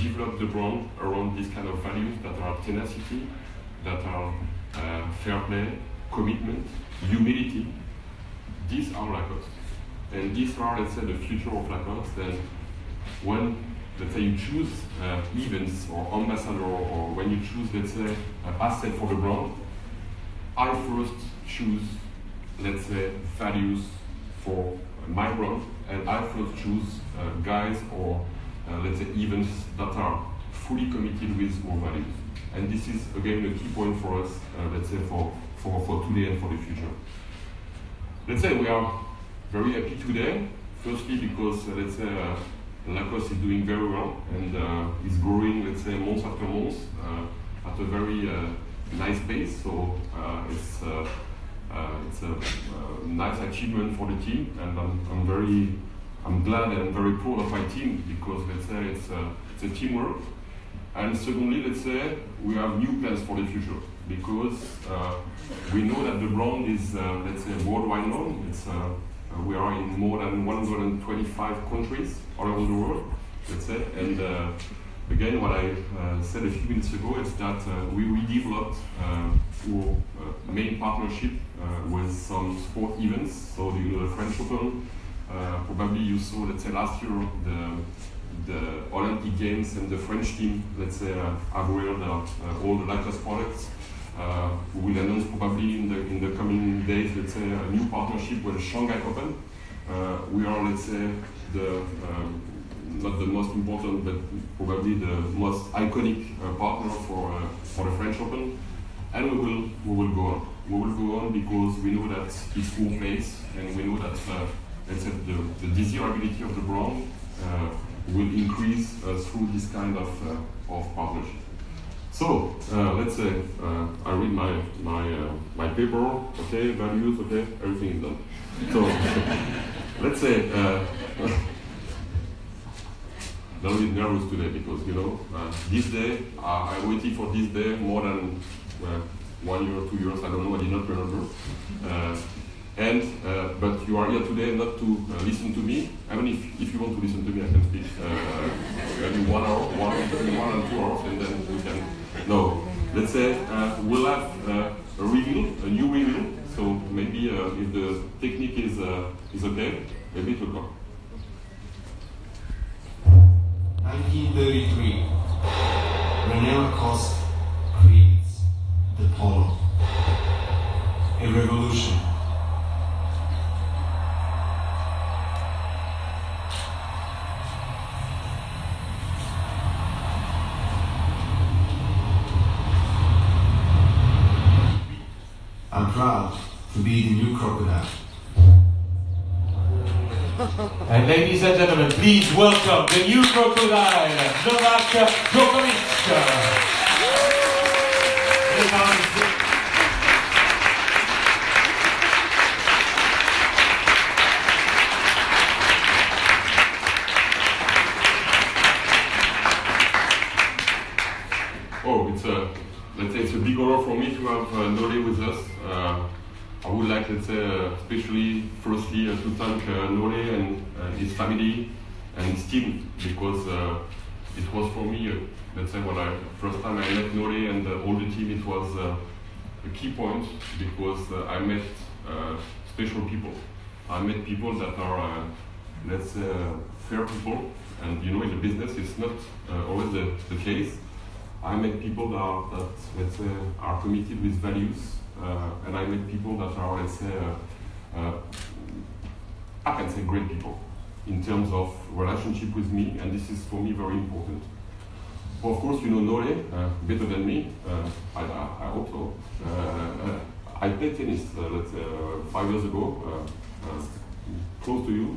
develop the brand around these kind of values that are tenacity, that are fair play, commitment, humility. These are Lacoste. And these are, let's say, the future of Lacoste. And when, let's say, you choose events or ambassador, or when you choose, let's say, an asset for the brand, I first choose, let's say, values for my brand, and I first choose guys or, let's say, events that are fully committed with more values. And this is, again, a key point for us, let's say, for today and for the future. Let's say we are very happy today, firstly because, let's say, Lacoste is doing very well and is growing, let's say, month after month at a very nice pace. So it's a nice achievement for the team, and I'm glad and very proud of my team because, let's say, it's a teamwork. And secondly, let's say, we have new plans for the future because we know that the brand is, let's say, worldwide known. We are in more than 125 countries all over the world, let's say. And again, what I said a few minutes ago is that we redeveloped our main partnership with some sport events. So the French Open, probably you saw, let's say, last year, the Olympic Games and the French team, let's say, have wearing all the Lacoste products. We will announce probably in the coming days, let's say, a new partnership with the Shanghai Open. We are, let's say, not the most important, but probably the most iconic partner for the French Open. And we will go on. We will go on because we know that it's more place, and we know that, let's say, the desirability of the brand will increase through this kind of partnership. So let's say I read my paper. Okay, values. Okay, everything is done. So let's say I'm a little bit nervous today because, you know, this day I'm waiting for this day more than 1 year or 2 years. I don't know. I did not remember. But you are here today not to listen to me. I mean, if you want to listen to me, I can speak maybe 1 hour, 1 and 2 hours, and then we can. No, let's say we'll have a review, a new review. So maybe if the technique is okay, maybe it will come. 1933, René Lacoste creates the polo, a revolution. I'm proud to be the new crocodile. And ladies and gentlemen, please welcome the new crocodile, Novaik Djokovic. Oh, let's say it's a big honor for me to have Nole with us. I would like, let's say, especially firstly to thank Nole and his family and his team, because it was for me, let's say, when first time I met Nole and all the team, it was a key point because I met special people. I met people that are, let's say, fair people, and you know, in the business, it's not always the case. I met people that let's say, are committed with values, and I met people that are, let's say, I can say great people in terms of relationship with me, and this is for me very important. Of course, you know Nole better than me. I hope so. I played tennis, let's say, 5 years ago, close to you.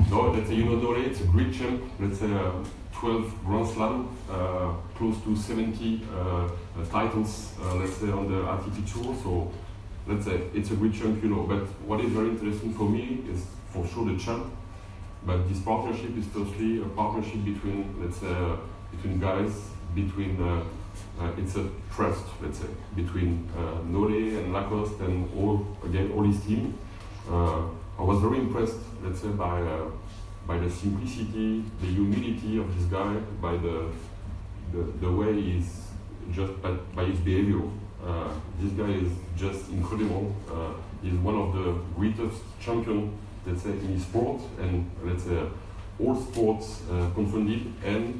No, let's say, you know Nole, it's a great champ. Let's say 12 Grand Slam, close to 70 titles, let's say, on the ATP Tour. So let's say it's a great champ, you know. But what is very interesting for me is for sure the champ. But this partnership is firstly a partnership between, let's say, between guys, between it's a trust, let's say, between Nole and Lacoste and all his team. I was very impressed, let's say, by by the simplicity, the humility of this guy, by the way he's just by his behavior. This guy is just incredible. He's one of the greatest champions, let's say, in his sport, and let's say all sports confounded,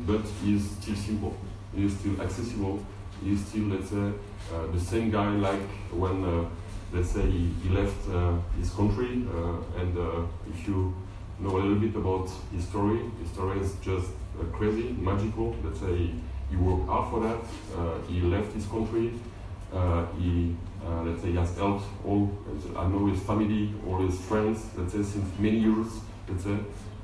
but he's still simple. He is still accessible. He is still, let's say, the same guy like when, let's say, he left his country. And if you know a little bit about his story is just crazy, magical. Let's say he worked hard for that. He left his country. Let's say he has helped all, I know his family, all his friends, let's say, since many years, let's say,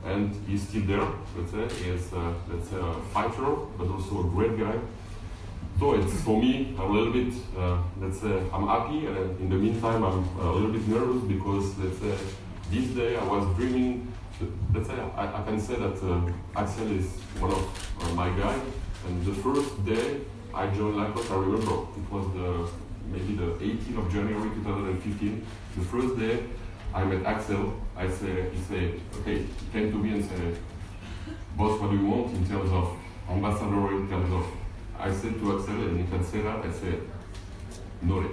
and he's still there, let's say. He is, let's say, a fighter, but also a great guy. So it's, for me, I'm a little bit, let's say, I'm happy, and in the meantime, I'm a little bit nervous because, let's say, this day I was dreaming, let's say, I can say that Axel is one of my guys, and the first day I joined Lacoste, I remember, it was maybe the 18th of January 2015. The first day I met Axel, he said, okay, he came to me and said, boss, what do you want in terms of ambassador, in terms of, I said to Axel, and you can say that, I said, Nore.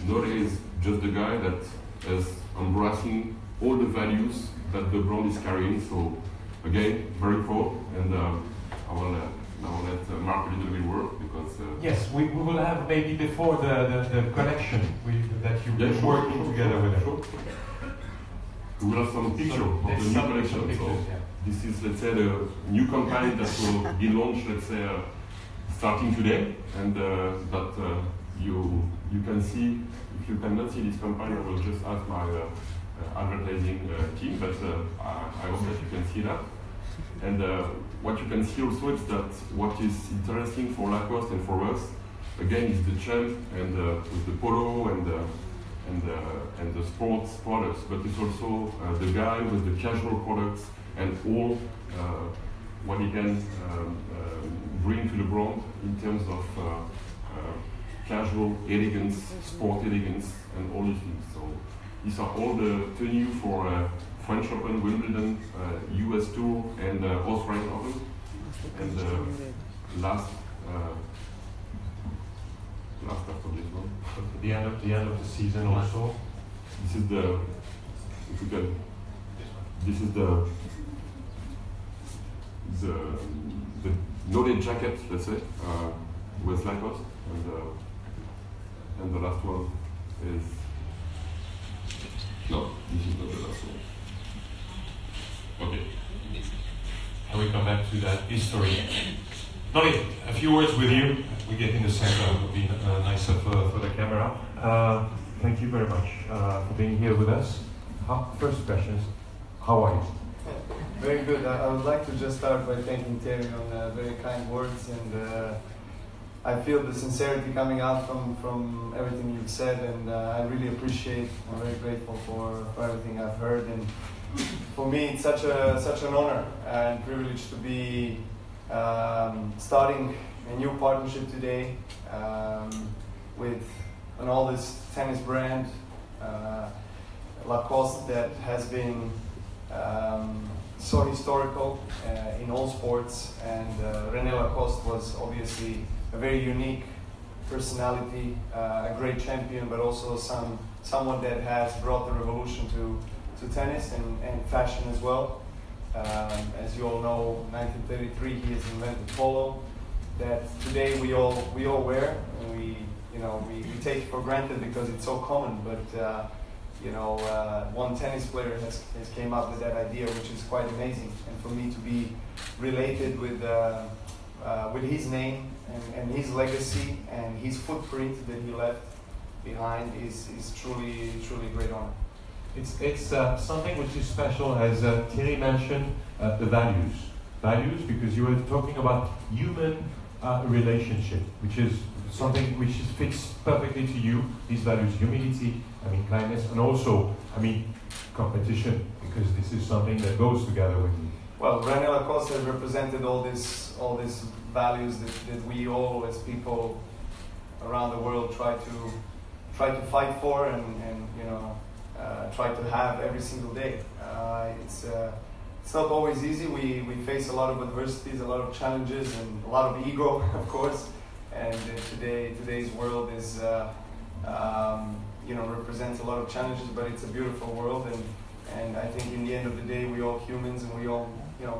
Nore is just the guy that is embracing all the values that the brand is carrying. So again, very proud, and I will let Mark a little bit work because. Yes, we will have maybe before the connection that you've been working together with them. Sure. We will have some picture of the new collection. Pictures, so yeah. this is, let's say, the new campaign that will be launched, let's say, starting today, and that you can see. If you cannot see this campaign, I will just ask my advertising team, but I hope that you can see that. And what you can see also is that what is interesting for Lacoste and for us, again, is the champ and with the polo and the sports products, but it's also the guy with the casual products and all what he can bring to the brand in terms of casual elegance, sport elegance, and all these things. So these are all the tenue for French Open, Wimbledon, US Tour, and Australian Open. And last after this one. The end of the season also. This is the, if you can, this is the knotted jacket, let's say, with Lacoste, and the last one is, no, this is not the last one. Okay. And we come back to that history. Nolly, a few words with you. We get in the center, it would be nicer for the camera. Thank you very much for being here with us. First question is, how are you? Very good. I would like to just start by thanking Terry on very kind words, and I feel the sincerity coming out from everything you've said, and I really appreciate. I'm very grateful for everything I've heard, and for me, it's such an honor and privilege to be starting a new partnership today with an oldest tennis brand, Lacoste, that has been so historical in all sports, and René Lacoste was obviously a very unique personality, a great champion, but also someone that has brought the revolution to tennis and fashion as well. As you all know, 1933 he has invented polo that today we all wear, and we take for granted because it's so common. But one tennis player has came up with that idea, which is quite amazing. And for me to be related with his name and his legacy and his footprint that he left behind is truly a great honor. It's something which is special, as Thierry mentioned, the values, because you were talking about human relationship, which is something which fits perfectly to you. These values: humility, kindness, and also, competition, because this is something that goes together with you. Well, René Lacoste has represented all these values that we all, as people around the world, try to fight for and try to have every single day. It's it's not always easy. We face a lot of adversities, a lot of challenges, and a lot of ego, of course. And today's world is, represents a lot of challenges, but it's a beautiful world. And I think in the end of the day, we're all humans, and we all,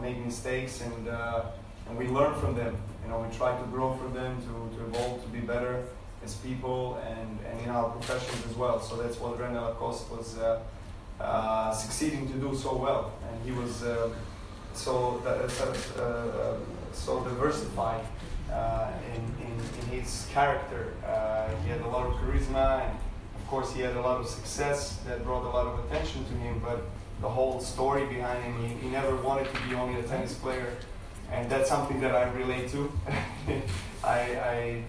make mistakes, and we learn from them. We try to grow from them, to evolve, to be better as people, and in our professions as well. So that's what René Lacoste was succeeding to do so well, and he was so diversified in his character. He had a lot of charisma, and of course he had a lot of success that brought a lot of attention to him, but the whole story behind him, he never wanted to be only a tennis player, and that's something that I relate to. I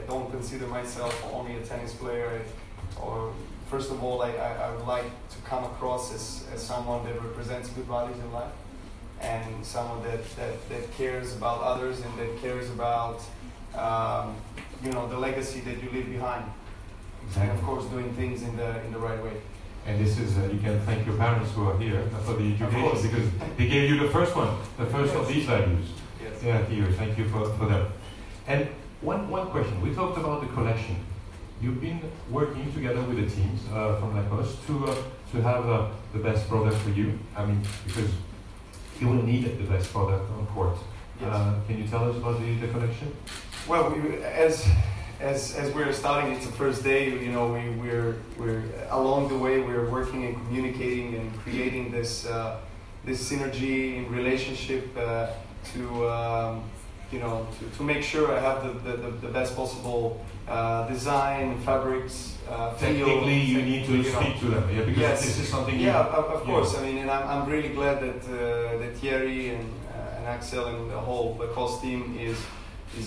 don't consider myself only a tennis player, or first of all, I would like to come across as someone that represents good values in life, and someone that cares about others, and that cares about the legacy that you leave behind. Exactly. And of course, doing things in the right way. And this is, you can thank your parents who are here for the education, because they gave you the first one, the first of these values. Yes. Yeah, here, thank you for them. And one question, we talked about the collection. You've been working together with the teams from Lacoste to have the best product for you. I mean, because you will need the best product on court. Yes. Can you tell us about the collection? Well, as we're starting, it's the first day. We're along the way. We're working and communicating and creating this synergy in relationship to make sure I have the best possible design, fabrics, Technically, feel. you need to speak to them, yeah, because yes. this is something. Of course. I mean, and I'm really glad that Thierry and Axel and the whole Lacoste team is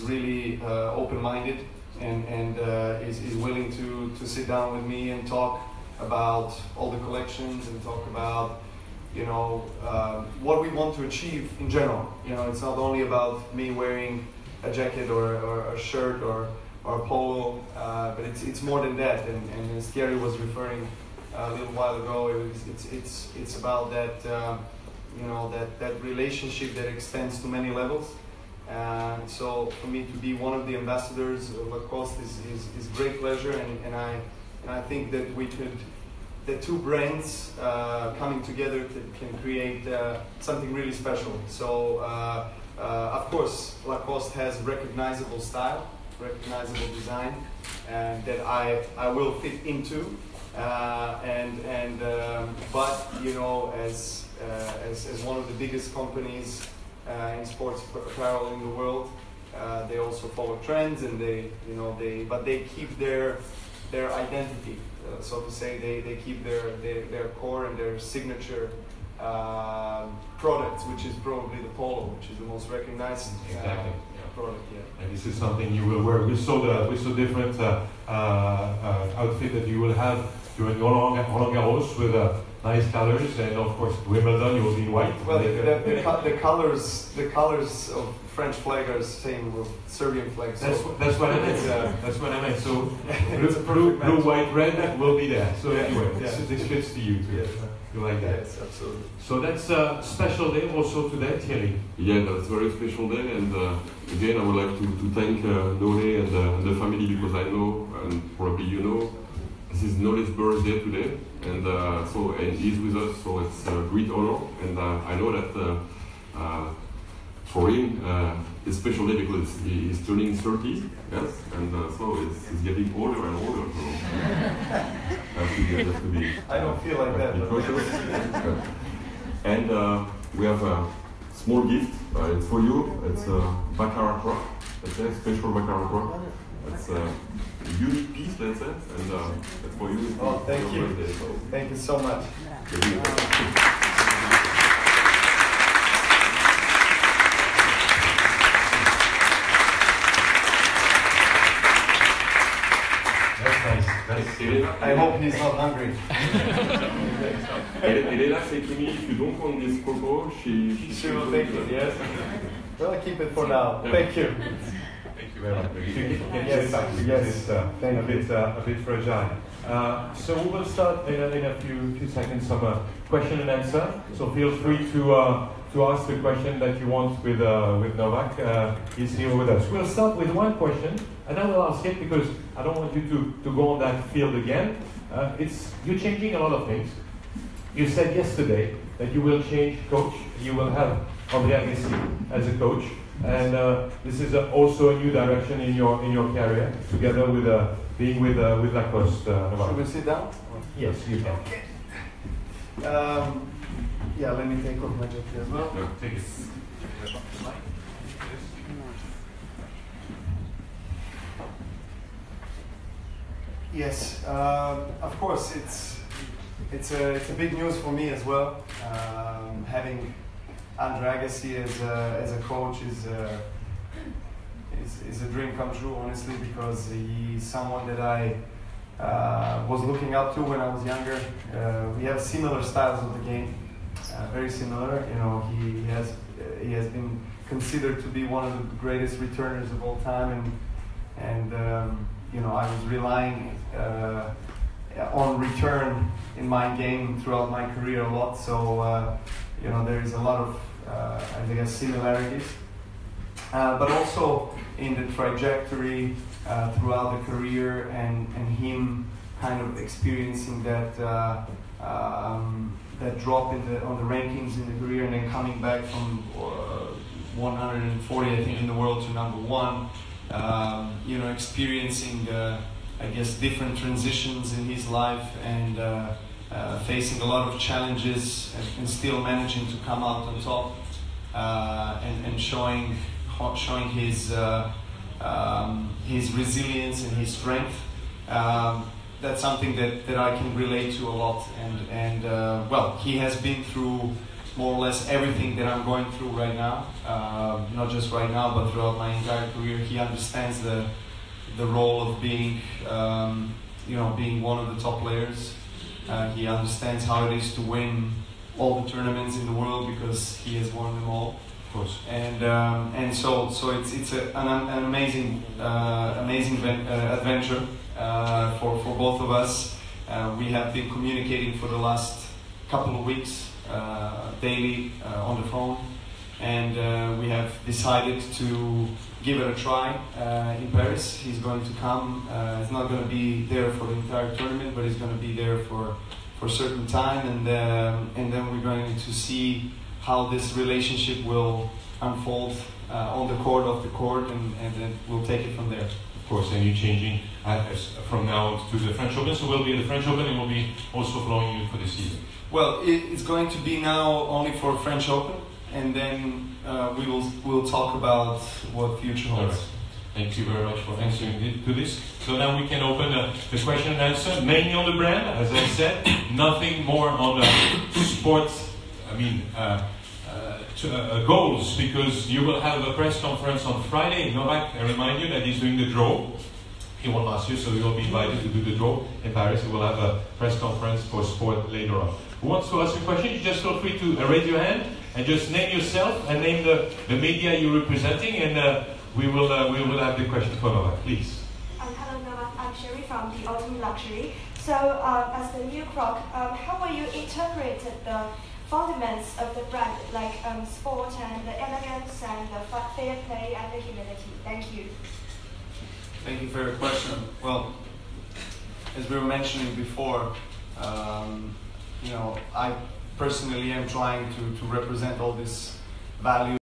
really open-minded and is willing to sit down with me and talk about all the collections and talk about what we want to achieve in general. It's not only about me wearing a jacket or a shirt or a polo, but it's more than that. And as Thierry was referring a little while ago, it's about that that relationship that extends to many levels. And so for me to be one of the ambassadors of Lacoste is great pleasure, and I think that the two brands coming together can create something really special. So of course Lacoste has recognizable style, recognizable design, and that I will fit into, but as one of the biggest companies in sports apparel in the world, they also follow trends, and but they keep their identity, so to say. They keep their core and their signature products, which is probably the polo, which is the most recognized product. Yeah. And this is something you will wear. We saw different outfit that you will have during Roland Garros with nice colors, and of course Wimbledon you will be in white. Well, the colors of French flag are the same with Serbian flag. That's what I meant. That's what I meant. So blue, white, red will be there. So anyway, this fits to you too. Yes. You like that? Yes, absolutely. So that's a special day also today, Thierry. Yeah, that's a very special day, and again I would like to thank Nole and the family, because I know, and probably this is Nole's birthday today, and and he's with us, so it's a great honor, and I know that for him it's a special day because he's turning 30, yes, and so he's getting older and older. So have to be I don't feel like that. cautious. And we have a small gift. It's for you. It's a Baccarat rock. It's a special Baccarat rock. It's a unique piece, let's say, and it's for you. Oh, thank you. Birthday, so. Thank you so much. I hope he's not hungry. Elena said to me, if you don't want this cocoa, she will take it, yes? Well, I'll keep it for now. Yeah. Thank you. Thank you. very much. If you can Yes, get it back because yes. it's Thank a bit fragile. So we will start in a few seconds some question and answer. So feel free to ask the question that you want with Novak. He's here with us. We'll start with one question, and I will ask it because I don't want you to go on that field again. You're changing a lot of things. You said yesterday that you will change coach. You will have André Agassi as a coach, and this is also a new direction in your career, together with being with Lacoste. Should we sit down? Yes, you can. Okay. Yeah, let me take off my jacket as well. No, take it. Yes, of course, it's a big news for me as well. Having André Agassi as a coach is a dream come true, honestly, because he's someone that I was looking up to when I was younger. We have similar styles of the game, very similar. You know, he has been considered to be one of the greatest returners of all time, and you know, I was relying on return in my game throughout my career a lot. So you know, there is a lot of I guess similarities, but also in the trajectory throughout the career, and him kind of experiencing that that drop on the rankings in the career, and then coming back from 140, I think, in the world to number one. You know, experiencing I guess different transitions in his life, and facing a lot of challenges, and still managing to come out on top, and showing his resilience and his strength. That's something that I can relate to a lot, and well, he has been through more or less everything that I'm going through right now. Not just right now, but throughout my entire career. He understands the role of being, you know, being one of the top players. He understands how it is to win all the tournaments in the world, because he has won them all. Of course. And so it's an amazing adventure for both of us. We have been communicating for the last couple of weeks, daily on the phone, and we have decided to give it a try in Paris. He's going to come. He's not going to be there for the entire tournament, but he's going to be there for a certain time, and then we're going to see how this relationship will unfold on the court, off the court, and then we'll take it from there. Of course, and you're changing from now to the French Open, so we'll be at the French Open, and we'll be also following you for the season. Well, it's going to be now only for French Open, and then we'll talk about what future holds. Right. Thank you very much for answering to this. So now we can open the question and answer, mainly on the brand, as I said, nothing more on sports. I mean, goals, because you will have a press conference on Friday. Novak, I remind you that he's doing the draw. He won last year, so he will be invited to do the draw in Paris. He will have a press conference for sport later on. Who wants to ask a question? You just feel free to raise your hand and just name yourself and name the media you're representing, and we will have the question for Novak, please. Hello, Novak. I'm Sherry from the Ultimate Luxury. So, as the new croc, how will you interpret the fundaments of the brand, like sport and the elegance and the fair play and the humility? Thank you. Thank you for your question. Well, as we were mentioning before, you know, I personally am trying to represent all these values